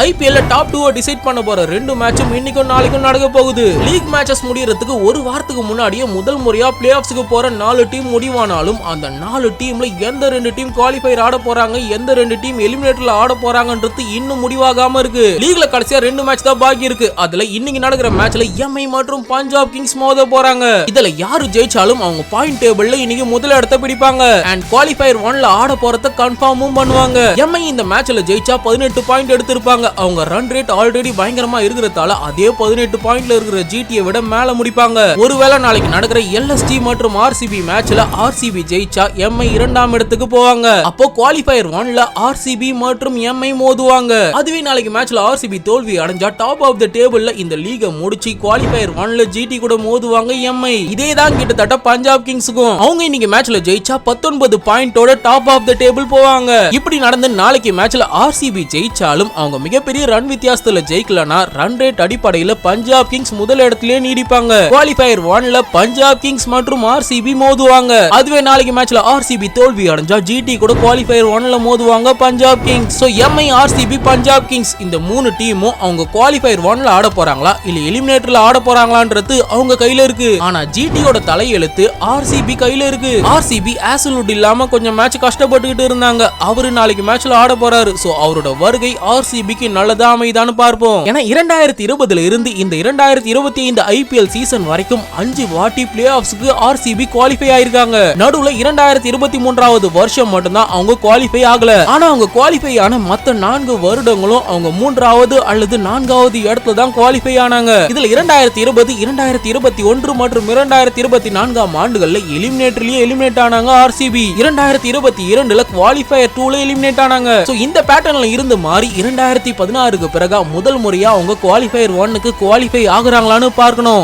IPL top 2 decide பண்ண போற ரெண்டு மேட்சும் இன்னைக்கும் நாளைக்கும் நடக்க போகுது. லீக் மேட்சஸ் முடியறதுக்கு ஒரு வாரத்துக்கு முன்னாடியே முதல் முறையா பிளே ஆஃப்ஸ்க்கு போற 4 டீம் முடிவானாலும் அந்த 4 டீம்ல எந்த 2 டீம் குவாலிஃபைர் ஆட போறாங்க, எந்த 2 டீம் எலிமினேட்டர்ல ஆட போறாங்கன்றது இன்னும் முடிவாகாம இருக்கு. லீக்ல கடைசியா 2 மேட்ச் தான் பாக்கி இருக்கு. அதுல இன்னைக்கு நடக்கிற மேட்ச்ல எம்ஐ மற்றும் பஞ்சாப் கிங்ஸ் மோத போறாங்க. இதுல யாரு ஜெயிச்சாலும் அவங்க பாயிண்ட் டேபிள்ல இன்னைக்கு முதல் இடத்தை பிடிப்பாங்க. அண்ட் குவாலிஃபைர் 1ல ஆட போறத கன்ஃபார்மும் பண்ணுவாங்க. எம்ஐ இந்த மேட்ச்ல ஜெயிச்சா 18 பாயிண்ட் எடுத்திருப்பாங்க. அவங்க ரன் ரேட் ஆல்ரெடி பயங்கரமா இருக்கிறதால அதே 18 பாயிண்ட்ல இருக்கிற ஜிடியை விட மேல முடிப்பாங்க. ஒருவேளை நாளைக்கு நடக்கிற எல்எஸ்டி மற்றும் ஆர்சிபி மேட்ச்ல ஆர்சிபி ஜெயிச்சா எம்ஐ 2ஆம் இடத்துக்கு போவாங்க. அப்போ குவாலிஃபயர் 1ல ஆர்சிபி மற்றும் எம்ஐ மோதுவாங்க. அதுவே நாளைக்கு மேட்ச்ல ஆர்சிபி தோல்வி அடைஞ்சா டாப் ஆஃப் தி டேபிள்ல இந்த லீக முடிச்சு குவாலிஃபயர் 1ல ஜிடி கூட மோதுவாங்க எம்ஐ. இதேதான் கிட்டத்தட்ட பஞ்சாப் கிங்ஸ்க்கும். அவங்க இன்னைக்கு மேட்ச்ல ஜெயிச்சா 19 பாயிண்டோட டாப் ஆஃப் தி டேபிள் போவாங்க. இப்படி நடந்து நாளைக்கு மேட்ச்ல ஆர்சிபி ஜெயிச்சாலும் அவங்க மிகப்பெரிய ரன் வித்தியாசத்துல ஜெயிக்கலனா ரன் ரேட் அடிப்படையில பஞ்சாப் கிங்ஸ் முதல் இடத்திலே நீடிப்பாங்க. குவாலிஃபயர் 1ல பஞ்சாப் கிங்ஸ் மற்றும் ஆர்சிபி மோதுவாங்க. அதுவே நாளைக்கு மேட்ச்ல ஆர்சிபி தோல்வி அடைஞ்சா ஜிடி கூட குவாலிஃபயர் 1ல மோதுவாங்க Punjab kings. So MI, RCB, Punjab kings இந்த 3 டீமும் அவங்க குவாலிஃபயர் 1ல ஆட போறாங்களா இல்ல எலிமினேட்டர்ல ஆட போறாங்களான்றது அவங்க கையில இருக்கு. ஆனா ஜிடியோட தலையெழுத்து ஆர்சிபி கையில இருக்கு. ஆர்சிபி ஆசலுட் இல்லாம கொஞ்சம் மேட்ச் கஷ்டப்பட்டுக்கிட்டு இருந்தாங்க. அவரு நாளைக்கு மேட்ச்ல ஆட போறாரு. சோ அவரோட வருகை ஆர்சிபிக்கு நல்லதா அமைதான்னு பார்ப்போம். ஏன்னா 2020ல இருந்து இந்த 2025 ஐபிஎல் சீசன் வரைக்கும் 5 வாட்டி பிளே ஆஃப்ஸ்க்கு ஆர்சிபி குவாலிஃபை ஆயிருக்காங்க. நடுவுல 2023வது வருஷம் மட்டும்தான் அவங்க குவாலிஃபை ஆகல. ஆனா அவங்க குவாலிஃபை ஆன மத்த 4 வருடங்களும் அவங்க 3வது அல்லது 4வது இடத்துல தான் குவாலிஃபை ஆனாங்க. இதுல 2020, 2021 மற்றும் 2024ஆம் ஆண்டுகள்ல எலிமினேட்டர்லயே எலிமினேட் ஆனாங்க ஆர்சிபி. 2022ல குவாலிஃபயர் 2ல எலிமினேட் ஆனாங்க. சோ இந்த பேட்டர்ன்ல இருந்து மாறி 2016க்கு பிறகு முதல் முறையா அவங்க குவாலிஃபயர் 1க்கு குவாலிஃபை ஆகுறாங்களான்னு பார்க்கணும்.